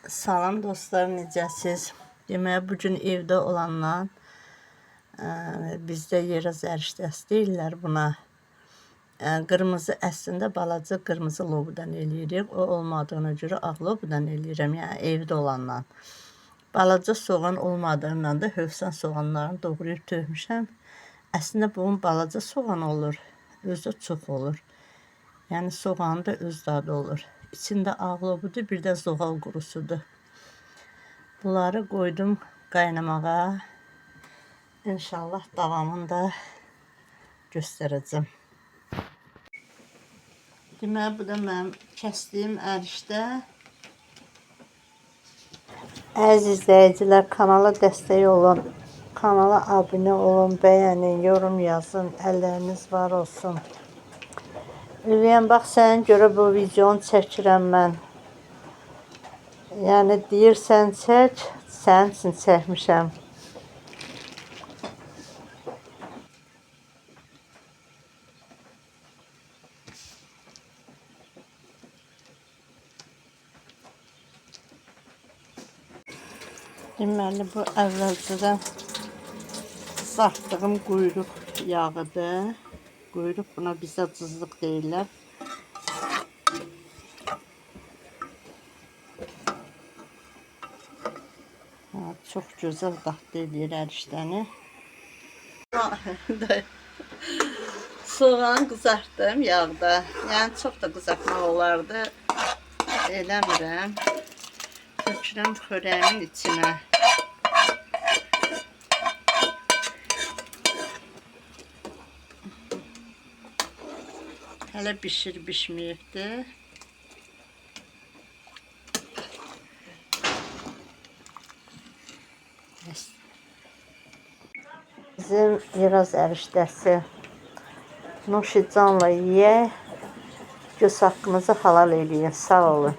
Salam dostlar, necəsiz? Deməli, bugün evdə olandan bizdə yerəz ərişdəsi deyirlər buna. Qırmızı əslində balaca qırmızı lobudan eləyirik. O olmadığına görə ağ lobudan eləyirəm, yəni evdə olandan. Balaca soğan olmadığından da hövsan soğanlarını doğrayıb tökmüşəm. Əslində bunun balaca soğan olur, özü çox olur. Yəni soğanın da öz dadı olur. İçində ağ lobudur, bir də zoğal qurusudur. Bunları qoydum qaynamağa. İnşallah davamını da göstərəcəm. Deməli, bu da mənim kəsdiyim ərişdə. Əziz izləyicilər, kanala dəstək olun. Kanala abunə olun, bəyənin, yorum yazın. Əlləriniz var olsun. Ülviyə, bax, sənin görə bu videonu çəkirəm mən. Yəni deyirsən çək, sənin üçün çəkmişəm. Deməli, bu əvvəlcədən sartdığım quyruq yağıdır. Quyruq, buna bizə cızlıq deyirlər. Çox gözəl dadlı edir ərişdəni. Soğanı qızartdım yağda. Yəni çox da qızartmaq olardı. Eləmirəm. Tökürəm xörəyimin içinə. Hələ bişməyibdir. Bizim yerəz ərişdəsi noşi canla yeyək. Göz haqqınızı halal eləyin. Sağ olun.